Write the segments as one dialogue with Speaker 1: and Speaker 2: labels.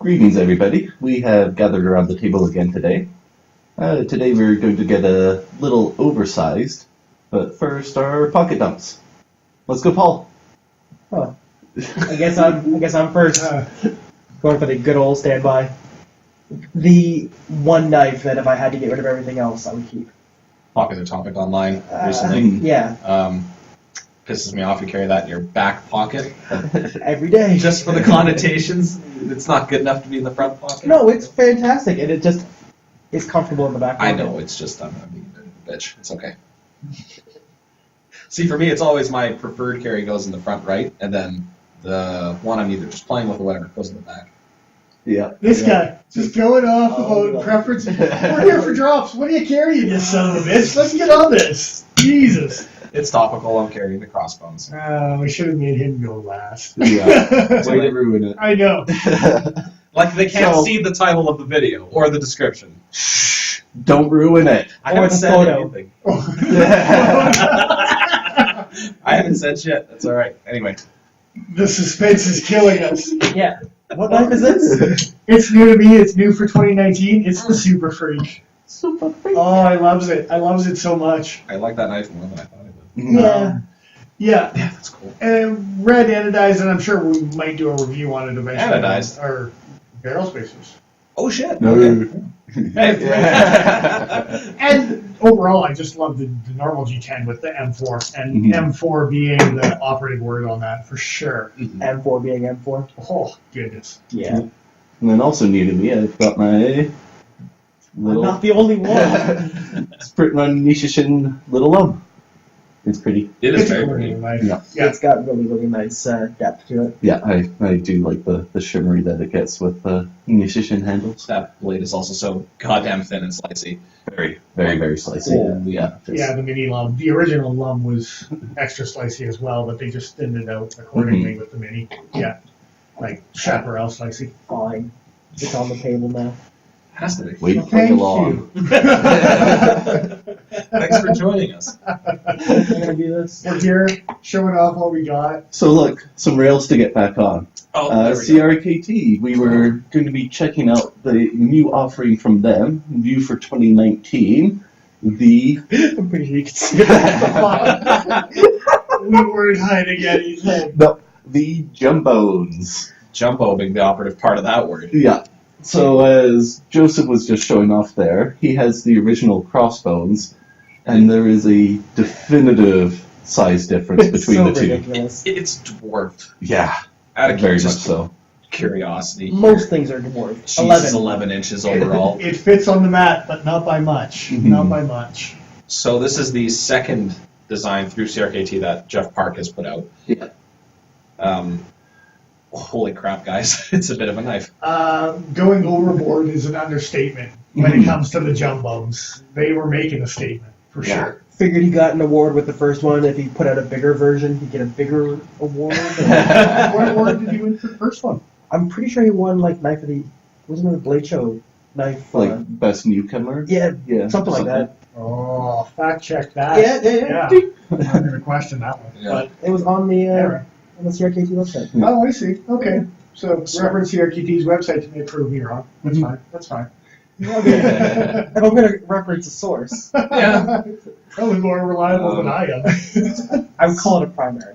Speaker 1: Greetings, everybody. We have gathered around the table again today. Today we're going to get a little oversized, but first our pocket dumps. Let's go, Paul.
Speaker 2: Oh, I guess I'm first. Going for the good old standby. The one knife that if I had to get rid of everything else, I would keep.
Speaker 3: Popular topic online recently.
Speaker 2: Yeah.
Speaker 3: Pisses me off you carry that in your back pocket.
Speaker 2: Every day.
Speaker 3: Just for the connotations, it's not good enough to be in the front pocket.
Speaker 2: No, it's fantastic, and it just is comfortable in the back pocket.
Speaker 3: I know, it's just I'm being a bit of a bitch. It's okay. See, for me, it's always my preferred carry goes in the front right, and then the one I'm either just playing with or whatever goes in the back.
Speaker 1: Yeah.
Speaker 4: This guy, just going off about preference. We're here for drops. What are you carrying, you son of a bitch? Let's get on this. Jesus.
Speaker 3: It's topical. I'm carrying the Crossbones.
Speaker 4: We should have made him go last.
Speaker 1: Yeah. Way to ruin it.
Speaker 4: I know.
Speaker 3: Like they can't see the title of the video or the description.
Speaker 1: Shh. Don't ruin it.
Speaker 3: I haven't said anything. I haven't said shit. That's all right. Anyway.
Speaker 4: The suspense is killing us.
Speaker 2: Yeah. What knife is this?
Speaker 4: It's new to me. It's new for 2019. It's the Super Freak.
Speaker 2: Super Freak.
Speaker 4: Oh, I loves it. I loves it so much.
Speaker 3: I like that knife more than I thought I would.
Speaker 4: Yeah.
Speaker 3: Yeah, that's cool.
Speaker 4: And red anodized, and I'm sure we might do a review on it eventually.
Speaker 3: Anodized?
Speaker 4: Or barrel spacers.
Speaker 3: Oh, shit.
Speaker 1: No.
Speaker 3: Okay.
Speaker 4: And overall, I just love the normal G10 with the M4, and M4 being the operative word on that for sure.
Speaker 2: M4 being M4.
Speaker 4: Oh, goodness.
Speaker 2: Yeah.
Speaker 1: And then also new to me, I've got my little...
Speaker 2: I'm not the only one.
Speaker 1: Sprint Run Nishishin Little Lum. It's pretty.
Speaker 3: It is
Speaker 4: It's
Speaker 3: very
Speaker 4: a
Speaker 3: pretty.
Speaker 4: cool knife.
Speaker 1: Yeah.
Speaker 4: Yeah.
Speaker 2: It's got really, really nice depth to it.
Speaker 1: Yeah, I do like the shimmery that it gets with the Nishishin handles.
Speaker 3: That blade is also so goddamn thin and slicey.
Speaker 1: Very, very, very slicey. Yeah.
Speaker 4: Yeah, the mini lum. The original lum was extra slicey as well, but they just thinned it out accordingly with the mini. Yeah. Like chaparral slicey.
Speaker 2: Fine. It's on the table now.
Speaker 3: Has to be.
Speaker 1: Wait for
Speaker 4: Thank
Speaker 1: the long.
Speaker 4: you.
Speaker 3: Thanks for joining us.
Speaker 2: I'm gonna do this.
Speaker 4: We're here showing off what we got.
Speaker 1: So look, some rails to get back on.
Speaker 3: Oh, there we go.
Speaker 1: CRKT, we were going to be checking out the new offering from them, new for 2019, the...
Speaker 2: I'm pretty sure you can see that.
Speaker 4: We weren't hiding anything.
Speaker 1: No, the Jumbones.
Speaker 3: Jumbo being the operative part of that word.
Speaker 1: Yeah. So as Joseph was just showing off there, he has the original Crossbones, and there is a definitive size difference
Speaker 2: It's
Speaker 1: between
Speaker 2: so
Speaker 1: the two.
Speaker 2: ridiculous.
Speaker 3: It's dwarfed.
Speaker 1: Yeah,
Speaker 3: Out of
Speaker 1: very much
Speaker 3: just
Speaker 1: so.
Speaker 3: curiosity.
Speaker 2: Most things are dwarf.
Speaker 3: Jesus, 11 inches overall.
Speaker 4: It fits on the mat, but not by much. Not by much.
Speaker 3: So this is the second design through CRKT that Jeff Park has put out.
Speaker 1: Yeah.
Speaker 3: Holy crap, guys. It's a bit of a knife.
Speaker 4: Going overboard is an understatement when it comes to the Jumbones. They were making a statement, for sure.
Speaker 2: Figured he got an award with the first one. If he put out a bigger version, he'd get a bigger award.
Speaker 4: What award did he win for the first one?
Speaker 2: I'm pretty sure he won like knife of the. Wasn't it a Blade Show knife?
Speaker 1: Like best newcomer?
Speaker 2: Yeah,
Speaker 1: Yeah,
Speaker 2: something like that.
Speaker 4: Oh, fact check that.
Speaker 2: Yeah.
Speaker 4: I'm not going to question that one.
Speaker 3: Yeah.
Speaker 4: But,
Speaker 2: It was on the
Speaker 4: anyway.
Speaker 2: CRKT website.
Speaker 4: Oh, I see. Okay. So, reference CRKT's website to may prove me wrong. That's fine. That's fine.
Speaker 2: If I'm going to reference a source,
Speaker 3: Yeah.
Speaker 4: Probably more reliable than I am.
Speaker 2: I would call it a primary.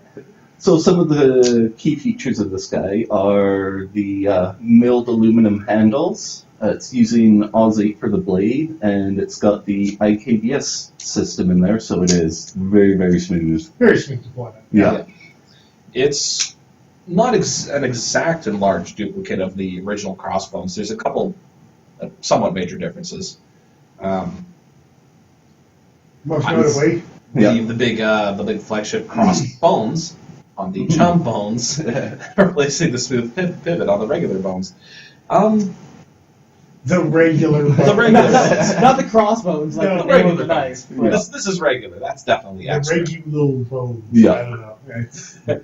Speaker 1: So some of the key features of this guy are the milled aluminum handles. It's using Oz 8 for the blade, and it's got the IKBS system in there, so it is very, very smooth.
Speaker 4: Very smooth deployment.
Speaker 1: Yeah.
Speaker 3: It's not an exact and large duplicate of the original Crossbones. There's a couple somewhat major differences.
Speaker 4: Most notably,
Speaker 1: Yeah.
Speaker 3: The big flagship Crossbones on the Jumbones, replacing the smooth pivot on the regular bones.
Speaker 4: the regular
Speaker 3: The regular bones.
Speaker 2: Not the crossbones, like
Speaker 4: No,
Speaker 2: the name of the
Speaker 3: regular
Speaker 2: knife.
Speaker 1: bones.
Speaker 3: This is regular. That's definitely
Speaker 4: The
Speaker 3: extra.
Speaker 4: regular bones.
Speaker 1: Yeah.
Speaker 4: I don't know. Right.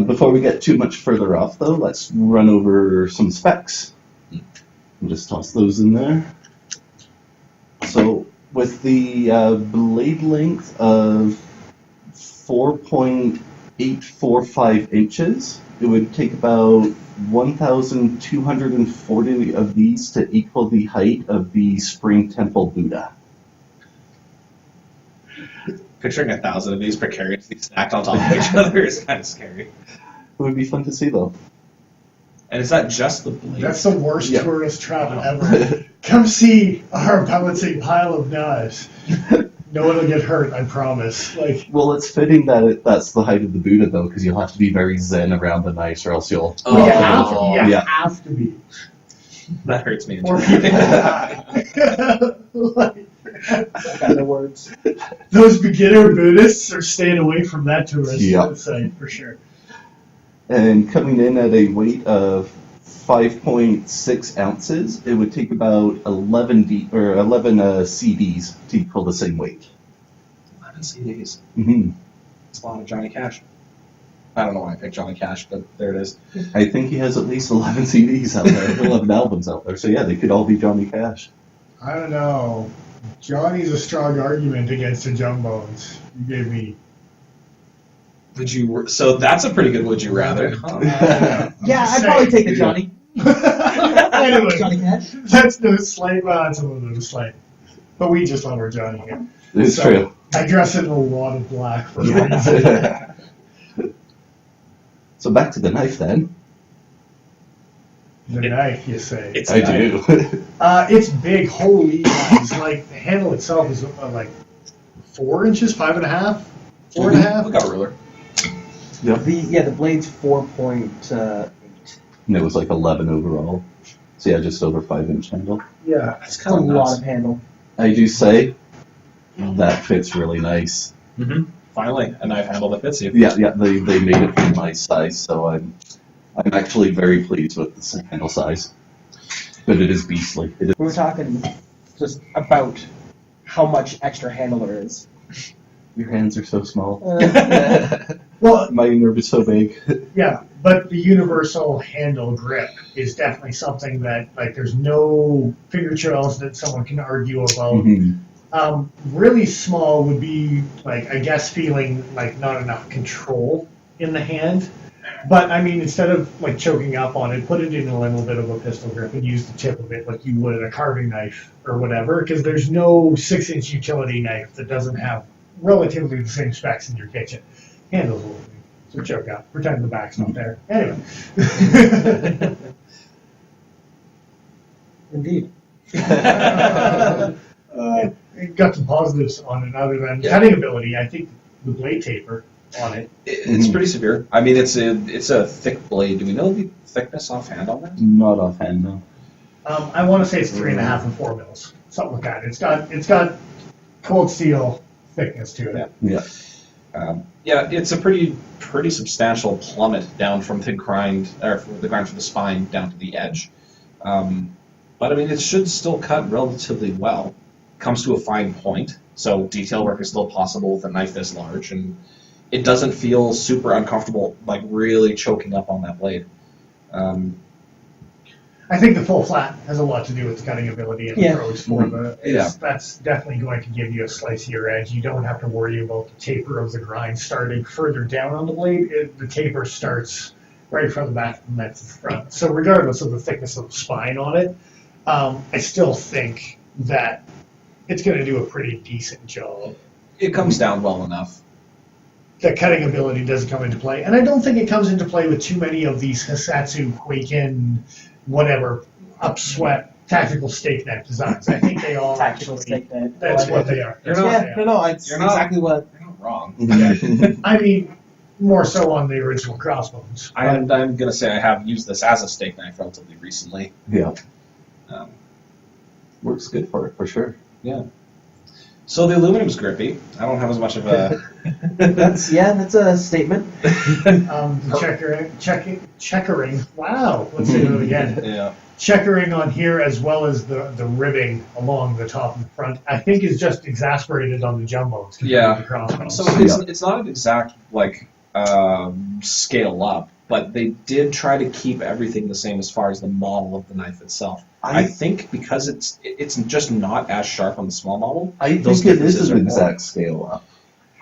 Speaker 1: Before we get too much further off, though, let's run over some specs. I'll just toss those in there. So, with the blade length of 4.8 .845 inches. It would take about 1,240 of these to equal the height of the Spring Temple Buddha.
Speaker 3: Picturing 1,000 of these precariously stacked on top of each other is kind of scary.
Speaker 1: It would be fun to see, though.
Speaker 3: And is that just the blade?
Speaker 4: That's the worst
Speaker 1: Yeah.
Speaker 4: tourist travel ever. Come see our balancing pile of knives. No one will get hurt, I promise. Like,
Speaker 1: Well, it's fitting that that's the height of the Buddha, though, because you'll have to be very zen around the knife, or else you'll...
Speaker 3: Oh,
Speaker 4: you
Speaker 1: yeah.
Speaker 4: have to be.
Speaker 3: That hurts me.
Speaker 4: Or people die. Like,
Speaker 2: Kind of words.
Speaker 4: those beginner Buddhists are staying away from that tourist
Speaker 1: Yeah.
Speaker 4: site for sure.
Speaker 1: And coming in at a weight of 5.6 ounces, it would take about 11 CDs to equal the same weight.
Speaker 3: 11 CDs.
Speaker 1: Mm-hmm.
Speaker 3: That's a lot of Johnny Cash. I don't know why I picked Johnny Cash, but there it is.
Speaker 1: I think he has at least 11 CDs out there, 11 albums out there. So yeah, they could all be Johnny Cash.
Speaker 4: I don't know. Johnny's a strong argument against the Jumbones. You gave me.
Speaker 3: So that's a pretty good would you rather.
Speaker 2: Yeah, I'd probably take the Johnny.
Speaker 4: Anyway,
Speaker 2: Johnny Cash.
Speaker 4: that's no slight. Well, it's a little bit of slight. But we just love our Johnny here.
Speaker 1: It's
Speaker 4: So,
Speaker 1: true.
Speaker 4: I dress in a lot of black for
Speaker 1: So back to the knife then.
Speaker 4: the knife, you say.
Speaker 3: It's
Speaker 1: I do.
Speaker 4: It's big. Holy guys. Like, the handle itself is like 4 inches, 5.5, 4.5.
Speaker 3: Look out, ruler.
Speaker 2: The blade's 4.8.
Speaker 1: And it was like 11 overall. So yeah, just over 5-inch handle.
Speaker 4: Yeah.
Speaker 3: That's
Speaker 2: It's a
Speaker 3: kind of
Speaker 2: lot
Speaker 3: nuts.
Speaker 2: of handle.
Speaker 1: I do say that fits really nice.
Speaker 3: Mm-hmm. Finally, a knife handle that fits you.
Speaker 1: Yeah, they made it for my size, so I'm actually very pleased with the handle size. But it is beastly. It is.
Speaker 2: We were talking just about how much extra handle there is.
Speaker 1: Your hands are so small.
Speaker 4: Well,
Speaker 1: My nerve is so big.
Speaker 4: yeah, but the universal handle grip is definitely something that, like, there's no finger trails that someone can argue about.
Speaker 1: Mhm.
Speaker 4: Really small would be, like, I guess feeling like not enough control in the hand. But, I mean, instead of, like, choking up on it, put it in a little bit of a pistol grip and use the tip of it like you would a carving knife or whatever, because there's no 6-inch utility knife that doesn't have relatively the same specs in your kitchen. Handles a little thing. So choke up. Pretend the back's not there. Anyway.
Speaker 2: Indeed.
Speaker 4: It got some positives on it other than cutting ability. I think the blade taper on it.
Speaker 3: It's pretty severe. I mean, it's a thick blade. Do we know the thickness offhand on that?
Speaker 1: Not offhand, no.
Speaker 4: I want to say it's 3.5 and 4 mils, something like that. It's got cold steel thickness to it.
Speaker 1: Yeah.
Speaker 3: It's a pretty substantial plummet down from the grind, or from the grind from the spine down to the edge. But I mean, it should still cut relatively well. Comes to a fine point, so detail work is still possible with a knife this large, and it doesn't feel super uncomfortable, like really choking up on that blade.
Speaker 4: I think the full flat has a lot to do with the cutting ability and approach for the. That's definitely going to give you a slicier edge. You don't have to worry about the taper of the grind starting further down on the blade. The taper starts right from the back and that's the front. So regardless of the thickness of the spine on it, I still think that it's going to do a pretty decent job.
Speaker 3: It comes down well enough.
Speaker 4: The cutting ability doesn't come into play, and I don't think it comes into play with too many of these Hisatsu, Huiken, whatever, upsweat tactical steak knife designs. I think they all
Speaker 2: Tactical
Speaker 4: actually,
Speaker 2: steak knife.
Speaker 4: that's what they are. That's what they are.
Speaker 2: It's
Speaker 3: You're not-
Speaker 2: exactly what.
Speaker 3: You're not wrong.
Speaker 4: I mean, more so on the original Crossbones.
Speaker 3: I'm going to say I have used this as a steak knife relatively recently.
Speaker 1: Yeah.
Speaker 3: Um,
Speaker 1: Works good for it, for sure.
Speaker 3: yeah. So the aluminum's grippy. I don't have as much of a...
Speaker 2: That's a statement.
Speaker 4: Checkering. Wow, let's do it again.
Speaker 3: Yeah.
Speaker 4: Checkering on here as well as the ribbing along the top and the front, I think is just exasperated on the Jumbones compared
Speaker 3: Yeah.
Speaker 4: to the Crossbones.
Speaker 3: So it's not an exact scale up, but they did try to keep everything the same as far as the model of the knife itself. I think because it's just not as sharp on the small model.
Speaker 1: I
Speaker 3: those
Speaker 1: think it
Speaker 3: differences
Speaker 1: is
Speaker 3: are
Speaker 1: an
Speaker 3: more.
Speaker 1: exact scale up.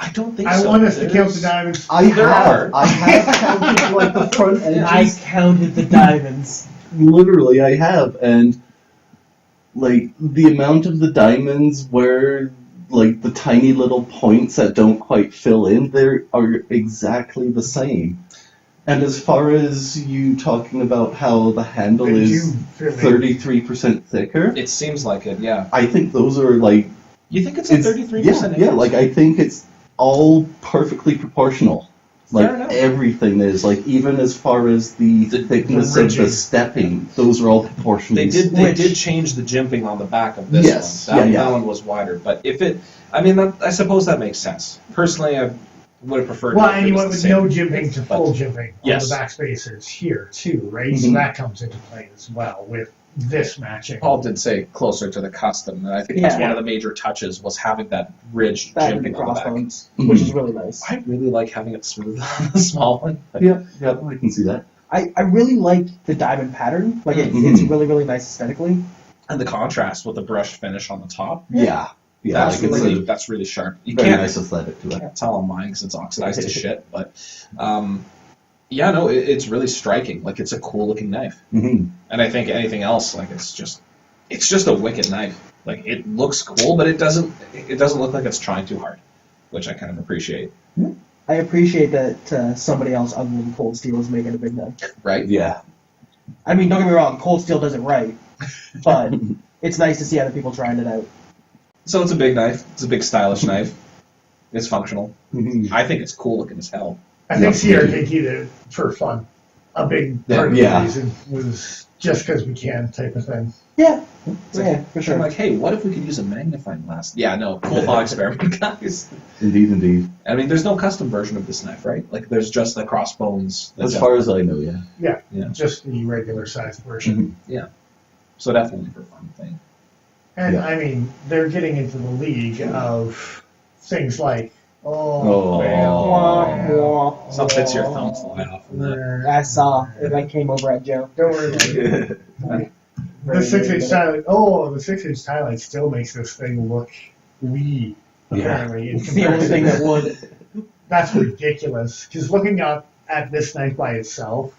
Speaker 3: I don't think
Speaker 4: I
Speaker 3: so.
Speaker 4: want us to count
Speaker 3: There's-
Speaker 4: the diamonds.
Speaker 1: I have counted like the front edges.
Speaker 2: I counted the diamonds.
Speaker 1: Literally, I have, and like the amount of the diamonds where like the tiny little points that don't quite fill in there are exactly the same. And as far as you talking about how the handle
Speaker 4: Did
Speaker 1: is
Speaker 4: you fill in?
Speaker 1: 33% thicker,
Speaker 3: It seems like it, yeah.
Speaker 1: I think those are like
Speaker 3: You think it's a 33%?
Speaker 1: yeah, like I think it's all perfectly proportional. Like
Speaker 3: Fair enough.
Speaker 1: everything is like even as far as the thickness of the
Speaker 4: ridging.
Speaker 1: stepping, those are all proportional.
Speaker 3: They did change the jimping on the back of this
Speaker 1: Yes,
Speaker 3: one.
Speaker 1: yeah.
Speaker 3: That one was wider, but if it, I mean, I suppose that makes sense. Personally, I would have preferred.
Speaker 4: Well,
Speaker 3: if
Speaker 4: and
Speaker 3: it
Speaker 4: you
Speaker 3: was
Speaker 4: went
Speaker 3: the
Speaker 4: with
Speaker 3: same
Speaker 4: no
Speaker 3: thickness,
Speaker 4: jimping to
Speaker 3: but-
Speaker 4: full jimping
Speaker 3: Yes.
Speaker 4: on the back spacers here too, right? So
Speaker 1: Mhm.
Speaker 4: that comes into play as well with this matching.
Speaker 3: Paul did say closer to the custom, and I think that's
Speaker 2: Yeah.
Speaker 3: one of the major touches was having that ridge
Speaker 2: That and the
Speaker 3: jimping on the back.
Speaker 2: crossbones,
Speaker 1: Mhm.
Speaker 2: which is really nice.
Speaker 3: I really like having it smooth on the small one. But
Speaker 1: Yeah, I can see that.
Speaker 2: I really like the diamond pattern. Like
Speaker 1: Mhm.
Speaker 2: it's really, really nice aesthetically.
Speaker 3: And the contrast with the brush finish on the top.
Speaker 1: Yeah,
Speaker 3: That's
Speaker 1: like
Speaker 3: really
Speaker 1: it's
Speaker 3: that's really sharp.
Speaker 1: a
Speaker 3: You
Speaker 1: very
Speaker 3: can't
Speaker 1: nice aesthetic to it.
Speaker 3: can't tell on mine because it's oxidized to shit, but yeah, no, it's really striking. Like it's a cool looking knife.
Speaker 1: Mm-hmm.
Speaker 3: And I think anything else, like it's just a wicked knife. Like it looks cool, but it doesn't look like it's trying too hard, which I kind of appreciate.
Speaker 2: I appreciate that somebody else other than Cold Steel is making a big knife.
Speaker 3: Right?
Speaker 1: Yeah,
Speaker 2: I mean, don't get me wrong, Cold Steel does it right, but it's nice to see other people trying it out.
Speaker 3: So it's a big knife. It's a big stylish knife. It's functional.
Speaker 1: Mhm.
Speaker 3: I think it's cool looking as hell.
Speaker 4: I think
Speaker 1: Yeah.
Speaker 4: CRKT did it for fun. A big part of
Speaker 1: Yeah.
Speaker 4: the reason was just because we can type of thing.
Speaker 2: Yeah,
Speaker 3: It's like-
Speaker 2: yeah, for
Speaker 3: I'm
Speaker 2: sure.
Speaker 3: like, hey, what if we could use a magnifying glass? Yeah, no, cool thought experiment, guys.
Speaker 1: Indeed.
Speaker 3: I mean, there's no custom version of this knife, right? Like, there's just the crossbones.
Speaker 1: As far as I know, yeah.
Speaker 3: Yeah.
Speaker 4: Just the regular sized version.
Speaker 1: Mhm.
Speaker 3: So definitely for fun thing.
Speaker 4: And
Speaker 1: Yeah.
Speaker 4: I mean, they're getting into the league of things like,
Speaker 1: Oh.
Speaker 3: Some bits your thumb fly off of that.
Speaker 2: I saw it. I came over at Joe.
Speaker 4: Don't worry about it. The 6-inch tie the 6-inch tie line still makes this thing look wee, apparently. in
Speaker 2: It's the only thing that would.
Speaker 4: That's ridiculous. Because looking at this knife by itself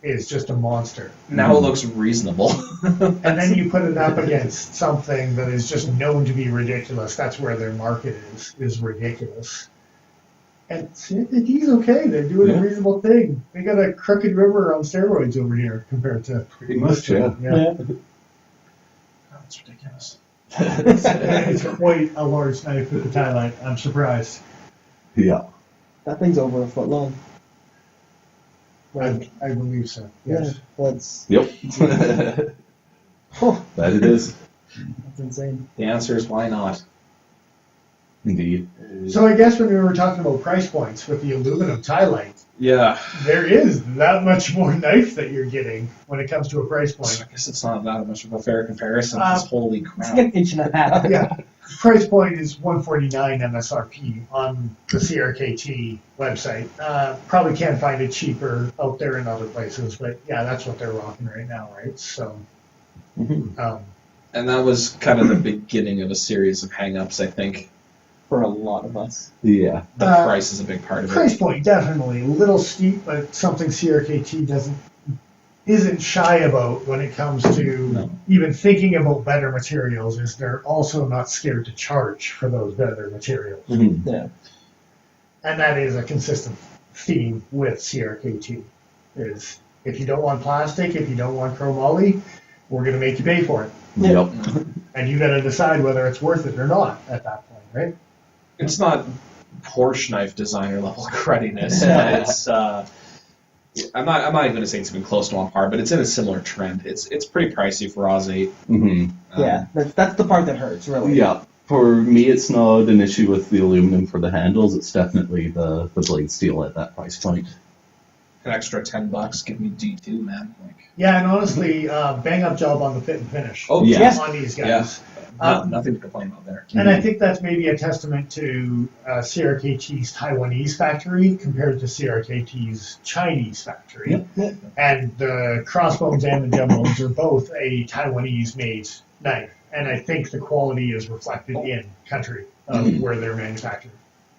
Speaker 4: is just a monster.
Speaker 3: Now it looks reasonable.
Speaker 4: And then you put it up against something that is just known to be ridiculous. That's where their market is ridiculous. And CRKT's okay. They're doing a reasonable thing. They got a Crooked River on steroids over here compared to
Speaker 1: Pretty much, yeah.
Speaker 3: That's ridiculous.
Speaker 4: It's quite a large knife with the tie line. I'm surprised.
Speaker 1: Yeah.
Speaker 2: That thing's over a foot long.
Speaker 4: I believe so. Yes.
Speaker 2: Yeah, that's
Speaker 1: Yep.
Speaker 2: oh,
Speaker 1: That it is.
Speaker 2: that's insane.
Speaker 3: The answer is why not?
Speaker 1: Indeed.
Speaker 4: So I guess when we were talking about price points with the aluminum tie line,
Speaker 3: Yeah.
Speaker 4: there is that much more knife that you're getting when it comes to a price
Speaker 3: I
Speaker 4: point.
Speaker 3: guess it's not that much of a fair comparison. 'cause holy
Speaker 2: It's
Speaker 3: crap.
Speaker 2: like an inch and a half.
Speaker 4: Yeah, price point is $149 MSRP on the CRKT website. Probably can't find it cheaper out there in other places, but yeah, that's what they're rocking right now, right? So,
Speaker 3: And that was kind of the beginning of a series of hang-ups, I think.
Speaker 2: For a lot of us.
Speaker 1: Yeah.
Speaker 3: The price is a big part of
Speaker 4: price
Speaker 3: it.
Speaker 4: point definitely a little steep, but something CRKT isn't shy about when it comes to even thinking about better materials. Is they're also not scared to charge for those better materials,
Speaker 1: Mhm.
Speaker 2: Yeah.
Speaker 4: and that is a consistent theme with CRKT. Is if you don't want plastic, if you don't want chromoly, we're going to make you pay for it,
Speaker 1: Yep.
Speaker 4: and you got to decide whether it's worth it or not at that point, right?
Speaker 3: It's not Porsche knife designer level crudiness, but it's. I'm not even going to say it's even close to on par, but it's in a similar trend. It's pretty pricey for Oz 8.
Speaker 1: hmm
Speaker 2: Yeah, that's the part that hurts, really.
Speaker 1: Yeah. For me, it's not an issue with the aluminum for the handles. It's definitely the blade steel at that price point.
Speaker 3: An extra $10, give me D2, man. Like,
Speaker 4: Yeah, and honestly, bang up job on the fit and finish.
Speaker 3: oh
Speaker 1: Yeah.
Speaker 4: On these
Speaker 3: yeah.
Speaker 4: guys.
Speaker 3: Nothing to complain about there.
Speaker 4: And I think that's maybe a testament to CRKT's Taiwanese factory compared to CRKT's Chinese factory.
Speaker 2: Yeah.
Speaker 4: And the Crossbones and the Jumbones are both a Taiwanese-made knife. And I think the quality is reflected in country of where they're manufactured.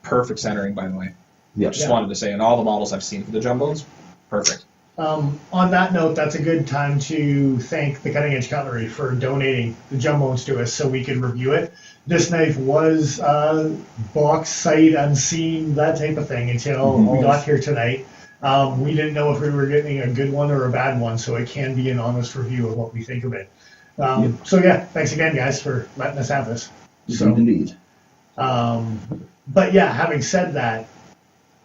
Speaker 3: Perfect centering, by the way.
Speaker 1: Yep.
Speaker 3: Just wanted to say, in all the models I've seen for the Jumbones, perfect.
Speaker 4: On that note, that's a good time to thank the Cutting Edge Cutlery for donating the Jumbones to us so we can review it. This knife was box, sight, unseen, that type of thing until we got here tonight. We didn't know if we were getting a good one or a bad one, so it can be an honest review of what we think of it. So yeah, thanks again, guys, for letting us have this. So,
Speaker 1: Indeed.
Speaker 4: but yeah, having said that,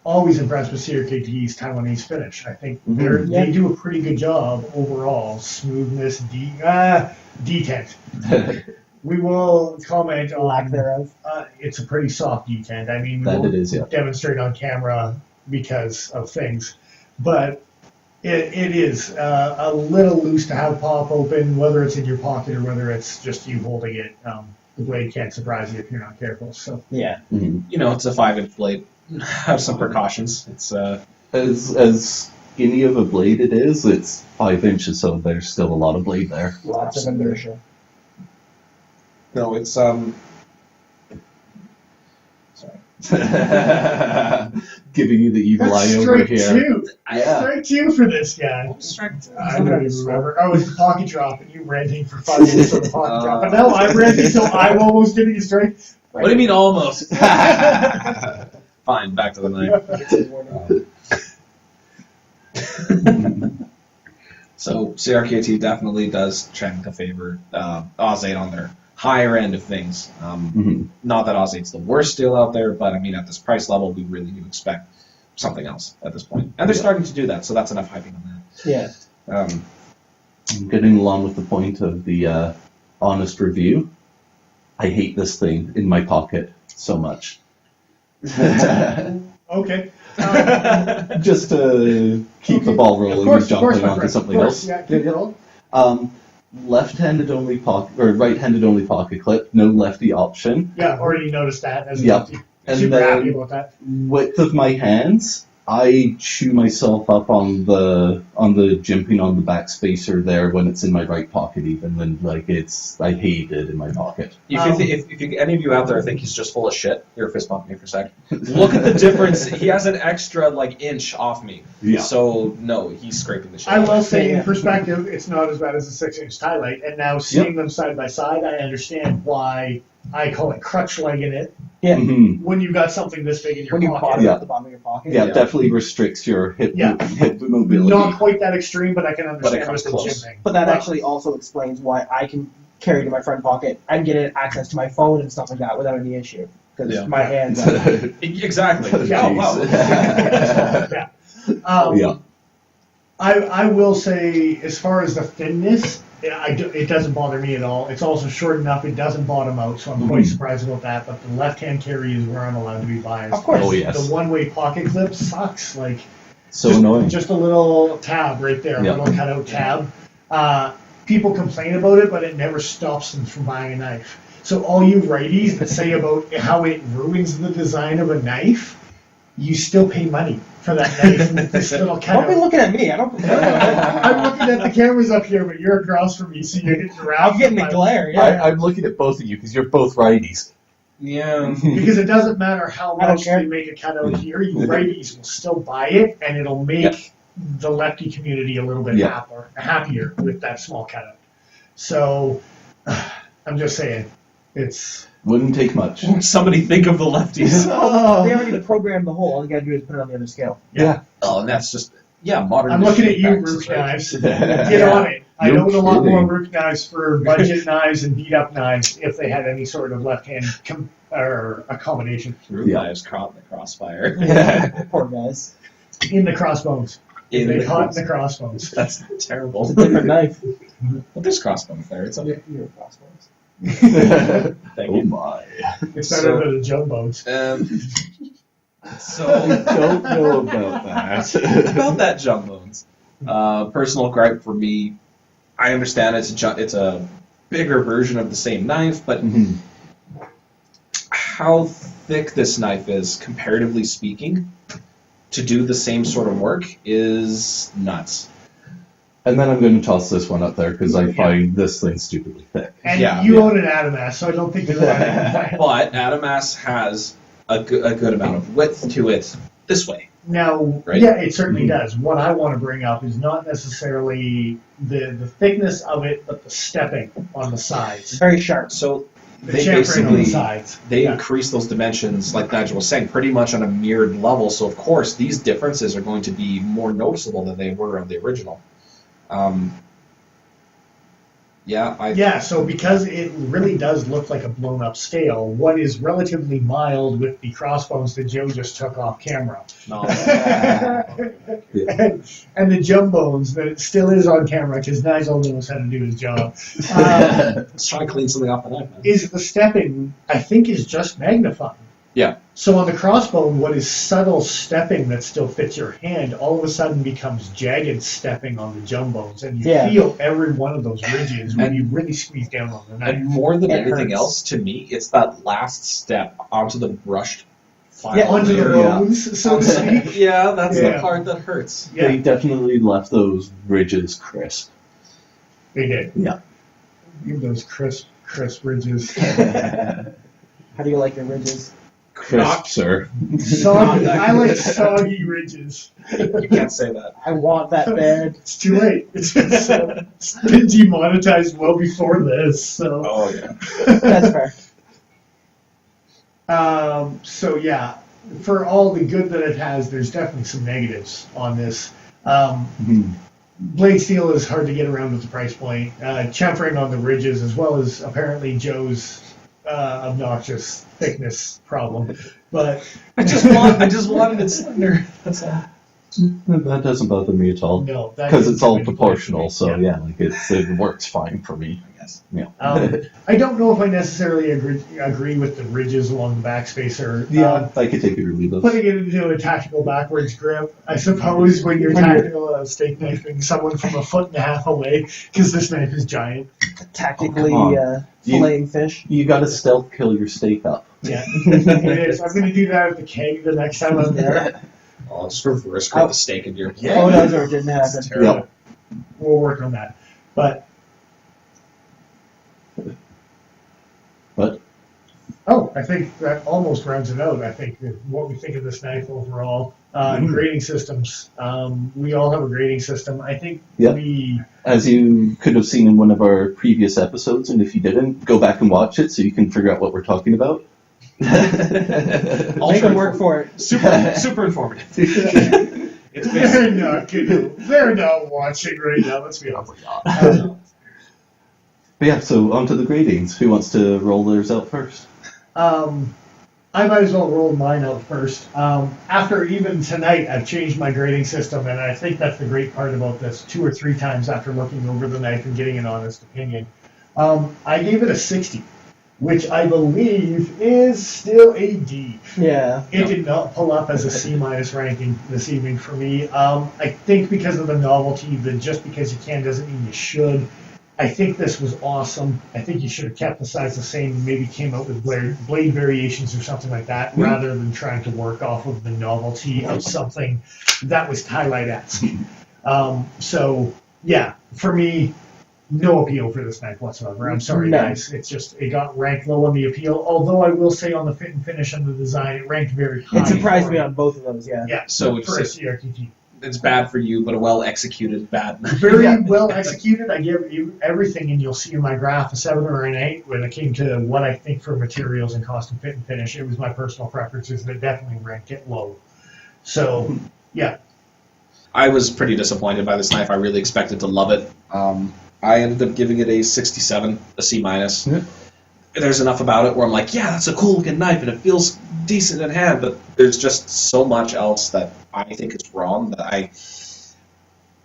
Speaker 4: always impressed with CRKT's Taiwanese finish. I think they do a pretty good job overall. Smoothness, detent. We will comment on
Speaker 2: Lack thereof.
Speaker 4: It's a pretty soft detent. I mean, we
Speaker 1: That
Speaker 4: won't
Speaker 1: it is, yeah.
Speaker 4: demonstrate on camera because of things, but it is a little loose to have pop open, whether it's in your pocket or whether it's just you holding it. The blade can't surprise you if you're not careful. So
Speaker 2: Yeah.
Speaker 1: Mhm.
Speaker 3: You know, it's a 5-inch blade. Have some precautions. It's
Speaker 1: As skinny of a blade it is, it's 5 inches, so there's still a lot of blade there.
Speaker 2: Lots of inertia.
Speaker 3: no, it's sorry.
Speaker 1: Giving you the evil eye over
Speaker 4: strike
Speaker 1: here.
Speaker 4: two.
Speaker 1: Yeah.
Speaker 4: Strike two for this guy. I don't even remember. Oh, it's the pocket drop, and you ranting for 5 minutes on the pocket drop. But now I'm ranting, so I'm almost getting a strike.
Speaker 3: What do you mean almost? Fine, back to the knife. So CRKT definitely does trend to favor Oz 8 on their higher end of things. Not that Oz 8's the worst steel out there, but I mean at this price level, we really do expect something else at this point. And they're starting to do that, so that's enough hyping on that.
Speaker 2: Yeah.
Speaker 1: I'm getting along with the point of the honest review. I hate this thing in my pocket so much.
Speaker 4: Okay.
Speaker 1: Just to keep the ball rolling and jumping onto something else.
Speaker 4: Yeah, keep it rolling.
Speaker 1: Left-handed only pocket or right-handed only pocket clip, no lefty option.
Speaker 4: Yeah, already noticed that. As
Speaker 1: Yep.
Speaker 4: and
Speaker 1: And
Speaker 4: super happy
Speaker 1: then
Speaker 4: about that.
Speaker 1: width of my hands, I chew myself up on the jimping on the back spacer there when it's in my right pocket even, and I hate it in my pocket.
Speaker 3: If any of you out there think he's just full of shit, here, fist bump me for a sec. Look at the difference. He has an extra inch off me.
Speaker 1: Yeah.
Speaker 3: So no, he's scraping the shit.
Speaker 4: I
Speaker 3: out
Speaker 4: will
Speaker 3: of me.
Speaker 4: say, in perspective, it's not as bad as a 6-inch tie light. And now seeing them side by side, I understand why I call it crutch legging it
Speaker 2: Yeah.
Speaker 1: Mhm.
Speaker 4: when you've got something this big in your
Speaker 2: When you
Speaker 4: pocket.
Speaker 2: bottom
Speaker 1: Yeah.
Speaker 2: at the bottom of your pocket.
Speaker 1: Yeah, definitely restricts your hip mobility.
Speaker 4: Not quite that extreme, but I can
Speaker 3: But it
Speaker 4: understand
Speaker 3: comes
Speaker 4: with the
Speaker 3: close.
Speaker 4: jimping.
Speaker 2: But that
Speaker 4: Well,
Speaker 2: actually also explains why I can carry it in my front pocket and get access to my phone and stuff like that without any issue. Because
Speaker 3: Yeah.
Speaker 2: my hands are...
Speaker 3: Exactly.
Speaker 4: Yeah, wow.
Speaker 1: Jeez.
Speaker 4: yeah. I will say, as far as the thinness, it doesn't bother me at all. It's also short enough; it doesn't bottom out, so I'm quite surprised about that. But the left-hand carry is where I'm allowed to be biased.
Speaker 2: Of course.
Speaker 1: Oh, yes.
Speaker 4: The one-way pocket clip sucks.
Speaker 1: So annoying.
Speaker 4: Just a little tab right there,
Speaker 1: Yep.
Speaker 4: a little cutout tab. People complain about it, but it never stops them from buying a knife. So all you righties that say about how it ruins the design of a knife, you still pay money for that knife with this little
Speaker 2: Don't be
Speaker 4: cutout.
Speaker 2: looking at me. I don't...
Speaker 4: I'm looking at the cameras up here, but you're across from me, so you're getting around.
Speaker 2: I'm getting the glare, yeah.
Speaker 1: I'm looking at both of you because you're both righties.
Speaker 3: Yeah.
Speaker 4: Because it doesn't matter how
Speaker 2: I don't
Speaker 4: much
Speaker 2: care.
Speaker 4: they make a cutout here, you righties will still buy it, and it'll make the lefty community a little bit happier with that small cutout. So, I'm just saying, it's...
Speaker 1: Wouldn't take much.
Speaker 3: Somebody think of the lefties.
Speaker 2: They already programmed the hole. All you gotta do is put it on the other scale.
Speaker 1: Yeah.
Speaker 3: Oh, and that's just modern.
Speaker 4: I'm looking at you,
Speaker 3: machine
Speaker 4: Rook
Speaker 3: practices, right?
Speaker 4: Knives. Get on it. I
Speaker 1: No
Speaker 4: know a lot more
Speaker 1: kidding.
Speaker 4: Rook Knives for budget knives and beat-up knives if they had any sort of left-hand or accommodation
Speaker 3: Root knives caught in the crossfire.
Speaker 2: Poor guys.
Speaker 4: in the crossbones.
Speaker 3: In
Speaker 4: They
Speaker 3: the
Speaker 4: caught in the crossbones.
Speaker 3: That's terrible.
Speaker 2: It's a different knife.
Speaker 3: But there's crossbones there. It's okay.
Speaker 2: You're crossbones.
Speaker 3: Thank
Speaker 1: Oh
Speaker 3: you.
Speaker 1: my.
Speaker 4: It's better than the Jumbones.
Speaker 3: So
Speaker 1: I don't know about that.
Speaker 3: about that Jumbones. Personal gripe for me. I understand it's a bigger version of the same knife, but
Speaker 1: Mhm.
Speaker 3: how thick this knife is, comparatively speaking, to do the same sort of work is nuts.
Speaker 1: And then I'm going to toss this one up there because I find this thing stupidly thick.
Speaker 4: And
Speaker 3: Yeah,
Speaker 4: you
Speaker 3: yeah.
Speaker 4: own an Adamas, so I don't think you're right.
Speaker 3: But Adamas has a good amount of width to it this way.
Speaker 4: Now,
Speaker 3: Right?
Speaker 4: yeah, it certainly does. What I want to bring up is not necessarily the thickness of it, but the stepping on the sides.
Speaker 2: Very sharp.
Speaker 3: So
Speaker 4: The
Speaker 3: they
Speaker 4: chamfering on the
Speaker 3: basically
Speaker 4: sides.
Speaker 3: they
Speaker 4: Yeah.
Speaker 3: increase those dimensions, like Nigel was saying, pretty much on a mirrored level. So of course these differences are going to be more noticeable than they were on the original.
Speaker 4: Yeah, so because it really does look like a blown up scale, what is relatively mild with the crossbones that Joe just took off camera.
Speaker 3: No.
Speaker 4: and the jumbones that still is on camera because Nigel knows how to do his job.
Speaker 3: Let's try to clean something off the knife, man.
Speaker 4: Is the stepping, I think, is just magnifying.
Speaker 3: Yeah.
Speaker 4: So on the crossbone, what is subtle stepping that still fits your hand all of a sudden becomes jagged stepping on the jumbones, and you
Speaker 2: Yeah.
Speaker 4: feel every one of those ridges when
Speaker 3: And-
Speaker 4: you really squeeze down on the knife.
Speaker 3: And more than
Speaker 2: It
Speaker 3: anything
Speaker 2: hurts.
Speaker 3: else, to me, it's that last step onto the brushed file.
Speaker 2: Yeah,
Speaker 4: Onto the
Speaker 3: layer.
Speaker 4: bones, so to speak.
Speaker 3: Yeah, that's
Speaker 4: Yeah.
Speaker 3: the part that hurts.
Speaker 4: Yeah,
Speaker 1: They definitely left those ridges crisp.
Speaker 4: they did.
Speaker 1: Yeah.
Speaker 4: Give those crisp ridges.
Speaker 2: How do you like your ridges?
Speaker 1: Crisp, sir.
Speaker 4: Soggy. I like soggy ridges.
Speaker 3: You can't say that.
Speaker 2: I want that bad.
Speaker 4: It's too late. It's been demonetized well before this. So,
Speaker 3: Oh yeah.
Speaker 2: That's fair.
Speaker 4: so yeah, for all the good that it has, there's definitely some negatives on this. Blade steel is hard to get around with the price point. Chamfering on the ridges, as well as apparently Joe's obnoxious thickness problem. But
Speaker 3: I just wanted it slender. That's all.
Speaker 1: That doesn't bother me at all.
Speaker 4: no, that
Speaker 1: Because
Speaker 4: is
Speaker 1: it's all
Speaker 4: too many
Speaker 1: proportional,
Speaker 4: points
Speaker 1: so
Speaker 4: for me.
Speaker 1: yeah, like it works fine for me.
Speaker 3: I guess.
Speaker 1: Yeah.
Speaker 4: I don't know if I necessarily agree with the ridges along the backspacer.
Speaker 1: Yeah, I could take it or leave it.
Speaker 4: Putting it into a tactical backwards grip, I suppose, when you're tactical steak knifing someone from 1.5 feet away, because this knife is giant.
Speaker 2: Tactically
Speaker 1: Oh, come on.
Speaker 2: filleting fish.
Speaker 1: You gotta stealth kill your steak up.
Speaker 4: Yeah, it is. I'm going to do that at the keg the next time I'm there.
Speaker 3: I'll just reverse grip the steak into your
Speaker 2: Oh, no, it didn't happen.
Speaker 3: It's terrible.
Speaker 1: Yep.
Speaker 4: We'll work on that. But I think that almost rounds it out. I think that what we think of this knife overall. Grading systems. We all have a grading system. I think
Speaker 1: Yep.
Speaker 4: we.
Speaker 1: As you could have seen in one of our previous episodes, and if you didn't, go back and watch it so you can figure out what we're talking about.
Speaker 3: I'll
Speaker 2: Make
Speaker 3: try
Speaker 2: them work for it.
Speaker 3: Super informative. It's
Speaker 4: They're
Speaker 3: basically
Speaker 4: not. They're not watching right now. Let's be honest.
Speaker 1: But yeah, so on to the gradings. Who wants to roll theirs out first?
Speaker 4: I might as well roll mine out first. After even tonight, I've changed my grading system, and I think that's the great part about this. 2 or 3 times after looking over the knife and getting an honest opinion, I gave it a 60, which I believe is still a D.
Speaker 2: Yeah.
Speaker 4: It did not pull up as a C- ranking this evening for me. I think because of the novelty, that just because you can doesn't mean you should. I think this was awesome. I think you should have kept the size the same and maybe came out with blade variations or something like that, rather than trying to work off of the novelty of something that was highlight-esque. So, yeah, for me, no appeal for this knife whatsoever. I'm sorry,
Speaker 2: No.
Speaker 4: guys. It's just, it got ranked low on the appeal, although I will say on the fit and finish and the design, it ranked very high.
Speaker 2: It surprised
Speaker 4: for
Speaker 2: me
Speaker 4: it.
Speaker 2: on both of those, yeah.
Speaker 4: Yeah,
Speaker 3: So
Speaker 4: for a
Speaker 3: it's
Speaker 4: CRKT.
Speaker 3: bad for you, but a well executed bad.
Speaker 4: Very
Speaker 2: Yeah.
Speaker 4: well executed. I give you everything, and you'll see in my graph a 7 or an 8 when it came to what I think for materials and cost and fit and finish. It was my personal preferences that definitely ranked it low. So, yeah.
Speaker 3: I was pretty disappointed by this knife. I really expected to love it. I ended up giving it a 67, a C-.
Speaker 1: Yeah.
Speaker 3: There's enough about it where I'm like, yeah, that's a cool looking knife and it feels decent in hand, but there's just so much else that I think is wrong that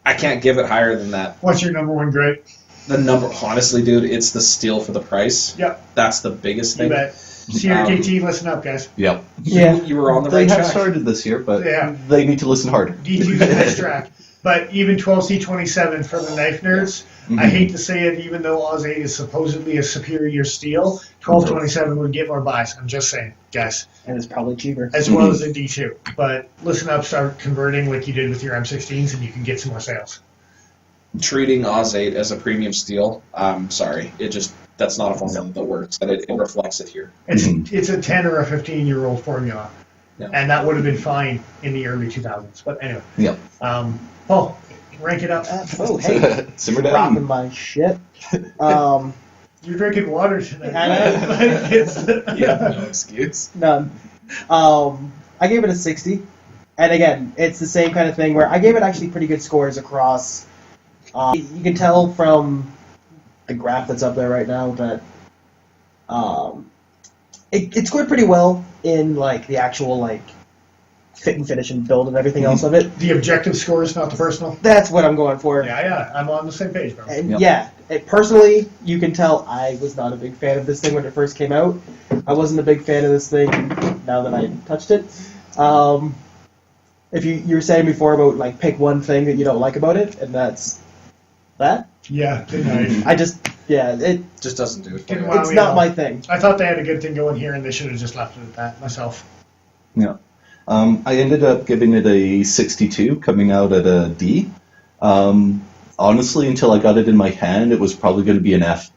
Speaker 3: I can't give it higher than that.
Speaker 4: What's your number one grade?
Speaker 3: The number, honestly, dude, it's the steal for the price.
Speaker 4: Yep,
Speaker 3: That's the biggest
Speaker 4: you
Speaker 3: thing.
Speaker 4: bet. CRKT, listen up, guys.
Speaker 1: Yep.
Speaker 2: Yeah.
Speaker 3: You were on the
Speaker 1: They
Speaker 3: right
Speaker 1: have
Speaker 3: track.
Speaker 1: started this year, but
Speaker 4: Yeah.
Speaker 1: they need to listen harder.
Speaker 4: D2's the next track. But even 12C27 for the knife nerds, I hate to say it, even though Oz 8 is supposedly a superior steel, 1227 would get more buys. I'm just saying, guys.
Speaker 2: And it's probably cheaper.
Speaker 4: As well as the D2. But listen up, start converting like you did with your M16s, and you can get some more sales.
Speaker 3: Treating Oz 8 as a premium steel, sorry, it just that's not a formula that works, and it reflects it here.
Speaker 4: It's a 10 or a 15-year-old formula,
Speaker 3: Yeah.
Speaker 4: and that would have been fine in the early 2000s. But anyway,
Speaker 1: Yep.
Speaker 4: Paul, rank it up.
Speaker 2: Oh, hey.
Speaker 1: Simmer
Speaker 2: Dropping
Speaker 1: down.
Speaker 2: my shit.
Speaker 4: You're drinking water tonight.
Speaker 2: I know.
Speaker 4: Like, it's-
Speaker 3: No excuse.
Speaker 2: None. I gave it a 60. And again, it's the same kind of thing where I gave it actually pretty good scores across. You can tell from the graph that's up there right now that it scored pretty well in like the actual like fit and finish and build and everything else of it.
Speaker 4: The objective score is not the personal.
Speaker 2: That's what I'm going for.
Speaker 4: Yeah, I'm on the same page, bro.
Speaker 2: And
Speaker 1: Yep.
Speaker 2: yeah, personally, you can tell I was not a big fan of this thing when it first came out. I wasn't a big fan of this thing now that I touched it. If you were saying before about like pick one thing that you don't like about it, and that's that.
Speaker 4: Yeah, good night.
Speaker 2: I just it
Speaker 3: Just doesn't do it.
Speaker 4: Didn't
Speaker 3: For
Speaker 4: want-
Speaker 3: you.
Speaker 2: it's
Speaker 4: we
Speaker 2: not
Speaker 4: all-
Speaker 2: my thing.
Speaker 4: I thought they had a good thing going here, and they should have just left it at that myself.
Speaker 1: Yeah. I ended up giving it a 62, coming out at a D. Honestly, until I got it in my hand, it was probably going to be an F.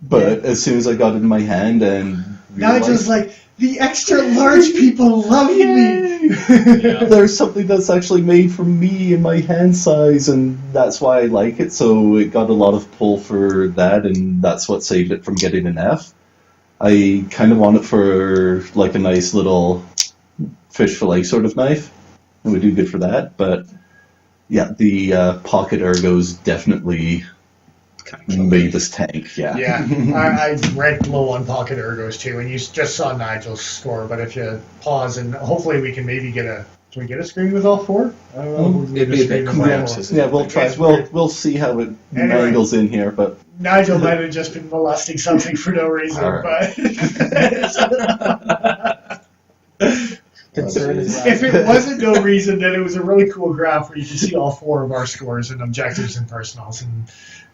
Speaker 1: But as soon as I got it in my hand and
Speaker 4: Nigel's like, the extra large people love me.
Speaker 1: there's something that's actually made for me in my hand size, and that's why I like it. So it got a lot of pull for that, and that's what saved it from getting an F. I kind of want it for like a nice little fish fillet sort of knife. It would do good for that, but yeah, the pocket ergos definitely made this tank. Yeah.
Speaker 4: Yeah, I ranked low on pocket ergos too, and you just saw Nigel's score. But if you pause and hopefully we can maybe get a. Can we get a screen with all four? I don't know. if we can
Speaker 3: It'd
Speaker 4: get
Speaker 3: be a
Speaker 4: screen
Speaker 3: bit
Speaker 4: with all
Speaker 3: cramped,
Speaker 4: four.
Speaker 3: isn't
Speaker 1: Yeah, we'll try.
Speaker 4: It's weird.
Speaker 1: We'll see how it
Speaker 4: Anyway.
Speaker 1: angles in here, but
Speaker 4: Nigel might have just been molesting something for no reason,
Speaker 1: All right.
Speaker 4: but
Speaker 2: Concern is
Speaker 4: if
Speaker 2: that.
Speaker 4: it wasn't no reason, then it was a really cool graph where you can see all four of our scores and objectives and personals, and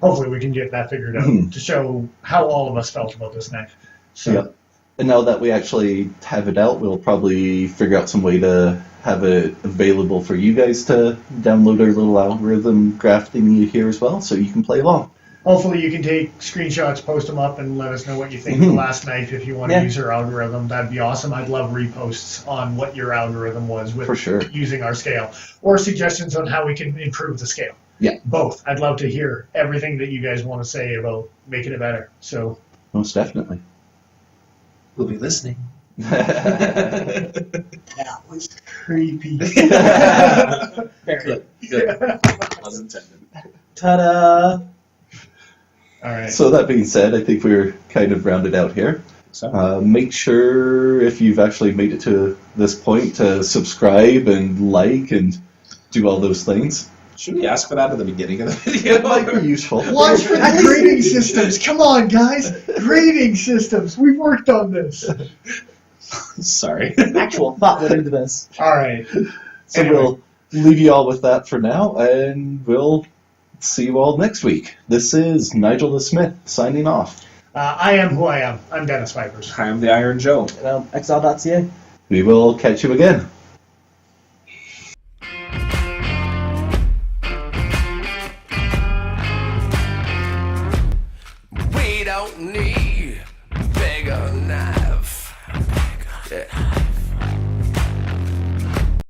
Speaker 4: hopefully we can get that figured out
Speaker 1: Mhm.
Speaker 4: to show how all of us felt about this knife. So
Speaker 1: Yep. And now that we actually have it out, we'll probably figure out some way to have it available for you guys to download our little algorithm graph thingy here as well, so you can play along.
Speaker 4: hopefully you can take screenshots, post them up, and let us know what you think of the
Speaker 1: Mhm.
Speaker 4: last knife. If you want to
Speaker 2: Yeah.
Speaker 4: use our algorithm, that'd be awesome. I'd love reposts on what your algorithm was with
Speaker 1: For sure.
Speaker 4: using our scale, or suggestions on how we can improve the scale.
Speaker 1: Yeah.
Speaker 4: Both. I'd love to hear everything that you guys want to say about making it better. So
Speaker 1: Most definitely.
Speaker 3: We'll be listening.
Speaker 4: that was creepy.
Speaker 2: Very.
Speaker 3: Good. Was intended.
Speaker 2: Ta-da!
Speaker 4: All right.
Speaker 1: So that being said, I think we're kind of rounded out here.
Speaker 3: So,
Speaker 1: Make sure, if you've actually made it to this point, to subscribe and like and do all those things.
Speaker 3: should we ask for that at the beginning of the video?
Speaker 1: It might be useful.
Speaker 4: Watch for the grading systems. Come on, guys. Grading systems. We've worked on this.
Speaker 3: Sorry.
Speaker 2: Actual thought went into this.
Speaker 4: All right.
Speaker 1: So
Speaker 4: Anyway.
Speaker 1: we'll leave you all with that for now, and we'll see you all next week. This is Nigel the Smith signing off.
Speaker 4: I am who I am. I'm Dennis Vipers.
Speaker 3: I'm the Iron Joe.
Speaker 2: XL.ca.
Speaker 1: We will catch you again.